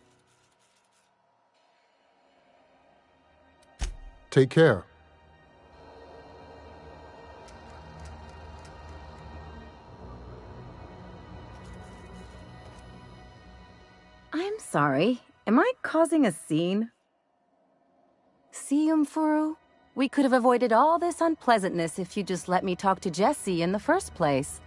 Take care. I'm sorry. Am I causing a scene? See, Umfuru? We could have avoided all this unpleasantness if you just let me talk to Jessie in the first place.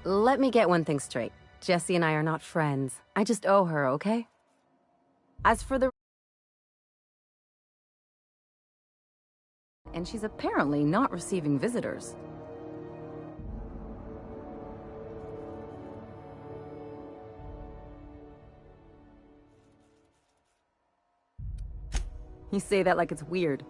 Let me get one thing straight. Jessie and I are not friends. I just owe her, okay? As for the... And she's apparently not receiving visitors. You say that like it's weird.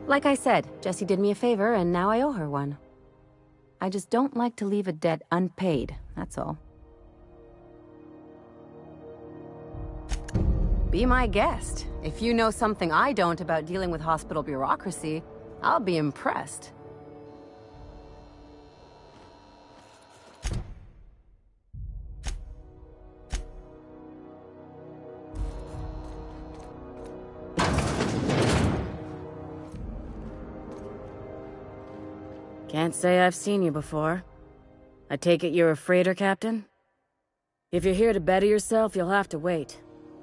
Like I said, Jessie did me a favor, and now I owe her one. I just don't like to leave a debt unpaid, that's all. Be my guest. If you know something I don't about dealing with hospital bureaucracy, I'll be impressed. Can't say I've seen you before. I take it you're a freighter captain? If you're here to better yourself, you'll have to wait.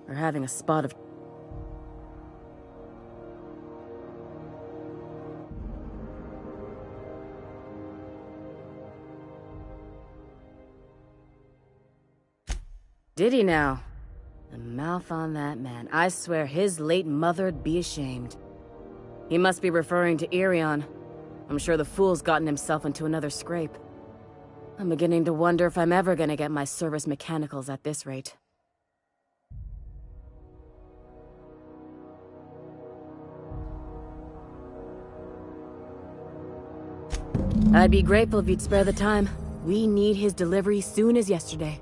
We're having a spot of... Did he now? The mouth on that man. I swear his late mother'd be ashamed. He must be referring to Irion. I'm sure the fool's gotten himself into another scrape. I'm beginning to wonder if I'm ever gonna get my service mechanicals at this rate. I'd be grateful if you'd spare the time. We need his delivery soon as yesterday.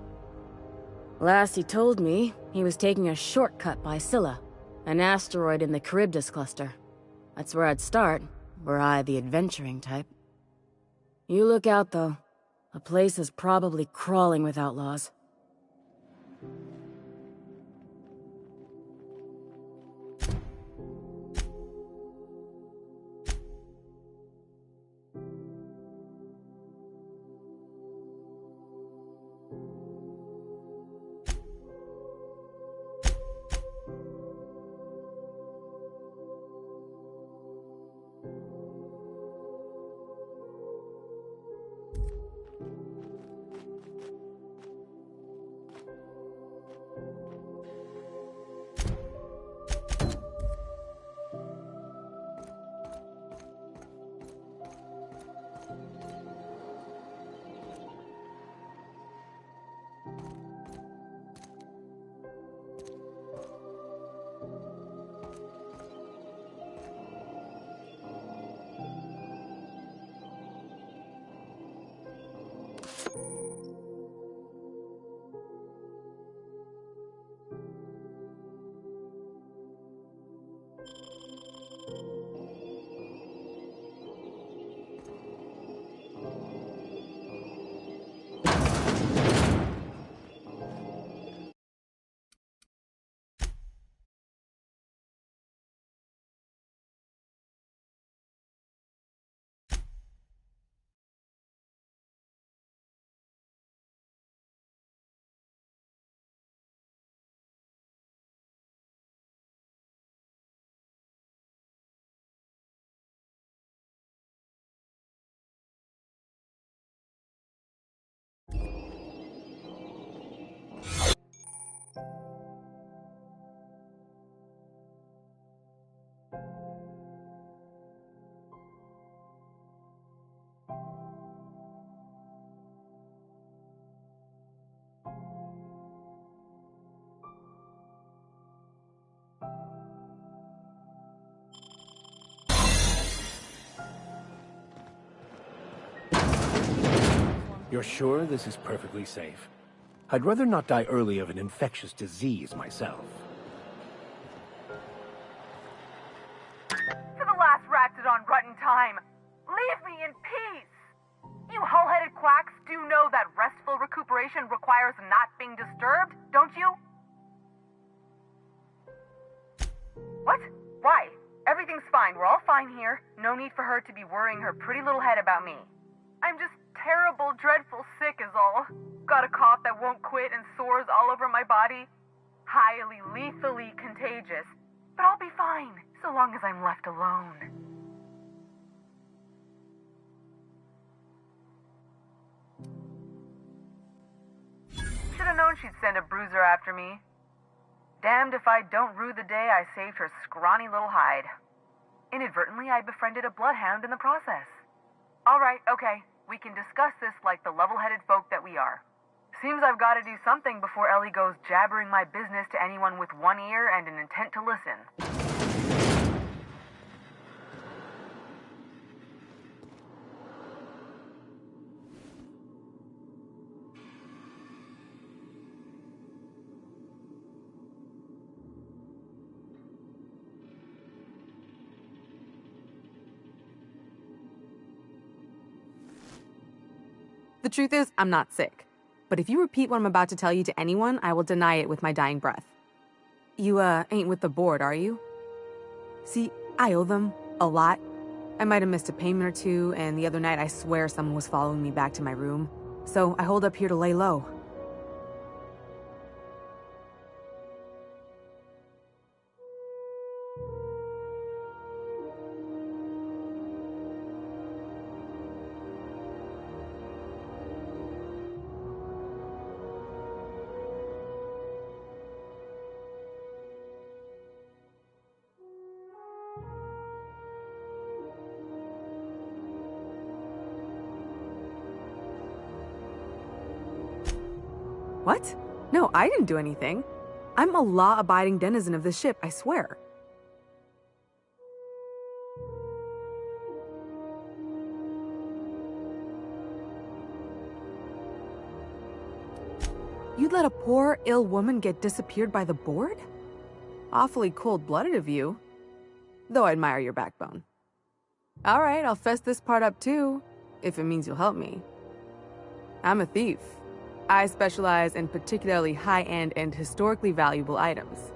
Last he told me, he was taking a shortcut by Scylla, an asteroid in the Charybdis cluster. That's where I'd start, were I the adventuring type. You look out, though. The place is probably crawling with outlaws. You're sure this is perfectly safe? I'd rather not die early of an infectious disease myself. For the last ratted on rotten time, leave me in peace! You hull-headed quacks do know that restful recuperation requires not being disturbed, don't you? What? Why? Everything's fine. We're all fine here. No need for her to be worrying her pretty little head about me. I'm just terrible, dreadful sick is all. Got a cough that won't quit and sores all over my body. Highly, lethally contagious. But I'll be fine, so long as I'm left alone. Should've known she'd send a bruiser after me. Damned if I don't rue the day I saved her scrawny little hide. Inadvertently, I befriended a bloodhound in the process. Alright, okay. We can discuss this like the level-headed folk that we are. Seems I've got to do something before Ellie goes jabbering my business to anyone with one ear and an intent to listen. The truth is, I'm not sick. But if you repeat what I'm about to tell you to anyone, I will deny it with my dying breath. You, ain't with the board, are you? See, I owe them a lot. I might have missed a payment or two, and the other night I swear someone was following me back to my room. So I hold up here to lay low. What? No, I didn't do anything. I'm a law-abiding denizen of this ship, I swear. You'd let a poor, ill woman get disappeared by the board? Awfully cold-blooded of you. Though I admire your backbone. All right, I'll fess this part up too, if it means you'll help me. I'm a thief. I specialize in particularly high-end and historically valuable items.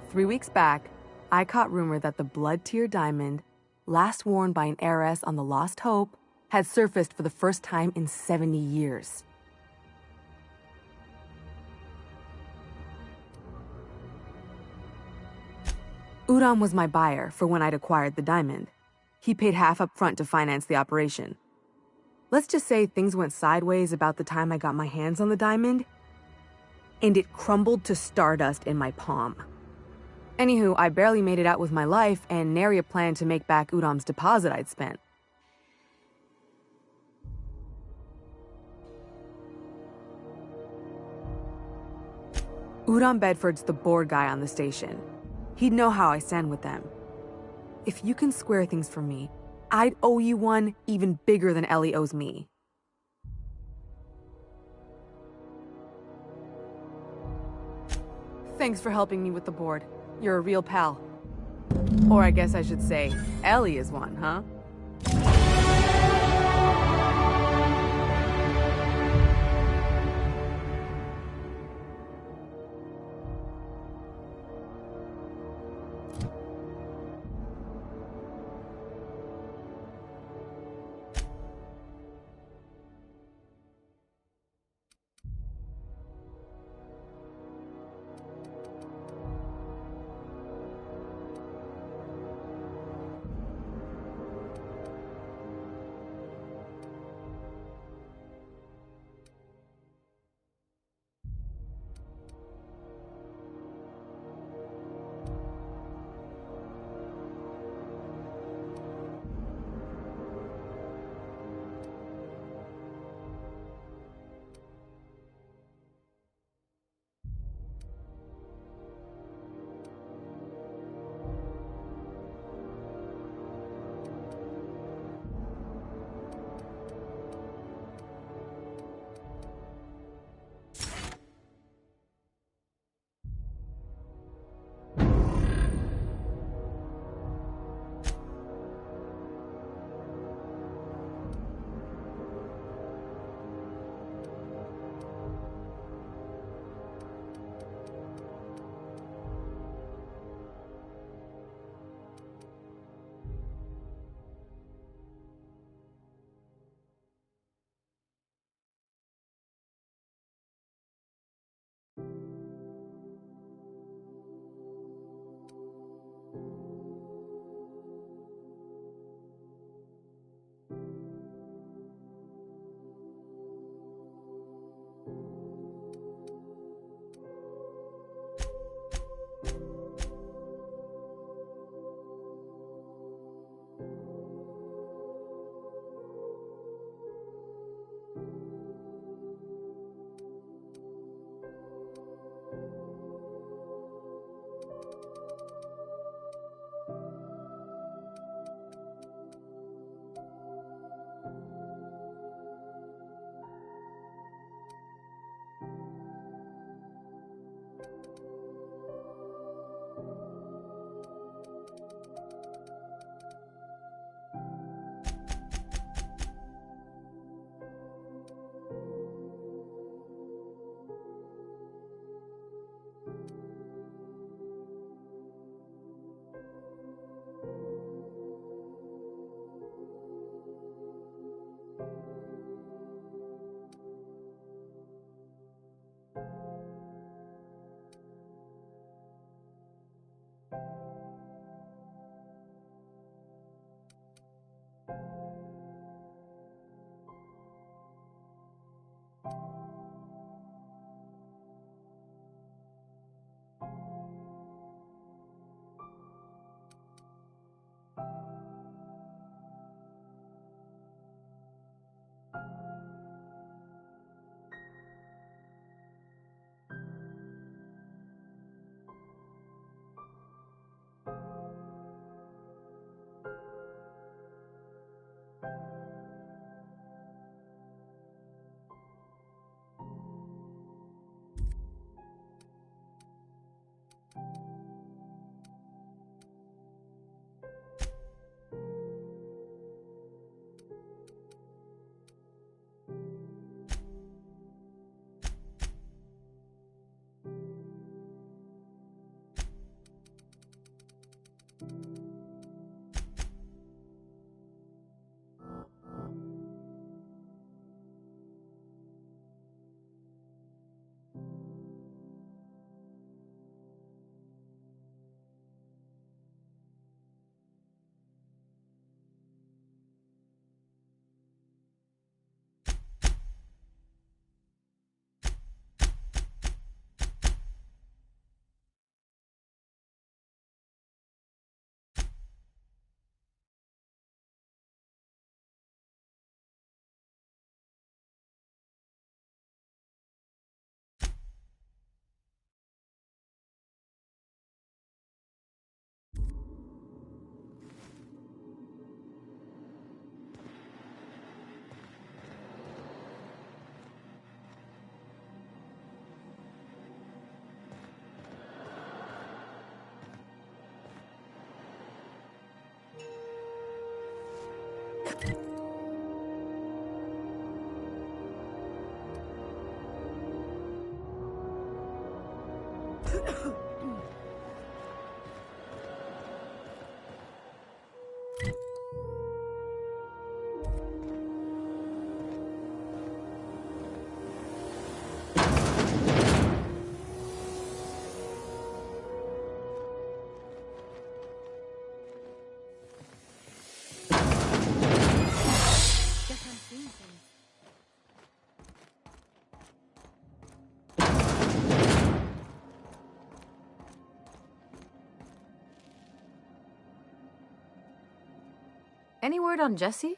3 weeks back, I caught rumor that the blood tier diamond, last worn by an heiress on the Lost Hope, had surfaced for the first time in 70 years. Udam was my buyer for when I'd acquired the diamond. He paid half up front to finance the operation. Let's just say things went sideways about the time I got my hands on the diamond, and it crumbled to stardust in my palm. Anywho, I barely made it out with my life, and nary a plan to make back Udam's deposit I'd spent. Udam Bedford's the board guy on the station. He'd know how I stand with them. If you can square things for me, I'd owe you one even bigger than Ellie owes me. Thanks for helping me with the board. You're a real pal. Or I guess I should say, Ellie is one, huh? Any word on Jesse?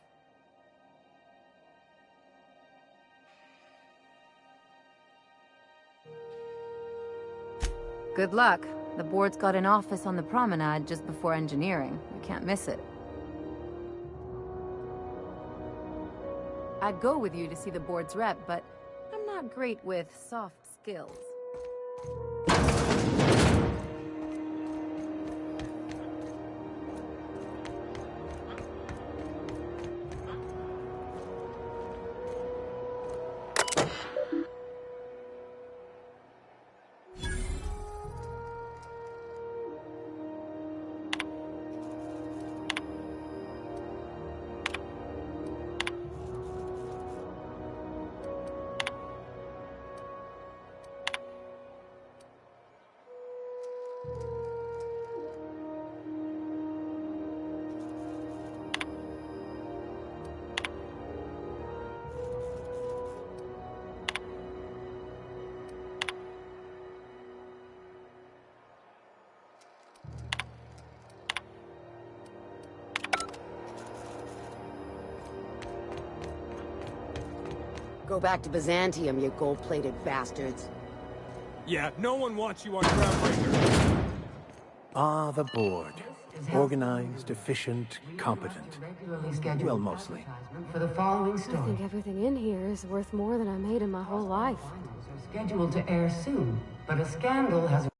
Good luck. The board's got an office on the promenade just before engineering. You can't miss it. I'd go with you to see the board's rep, but I'm not great with soft skills. Go back to Byzantium, you gold-plated bastards. Yeah, no one wants you on Groundbreaker. Ah, the board. Organized, efficient, competent. Well, mostly. For the following I story. think everything in here is worth more than I made in my whole life. Scheduled to air soon, but a scandal has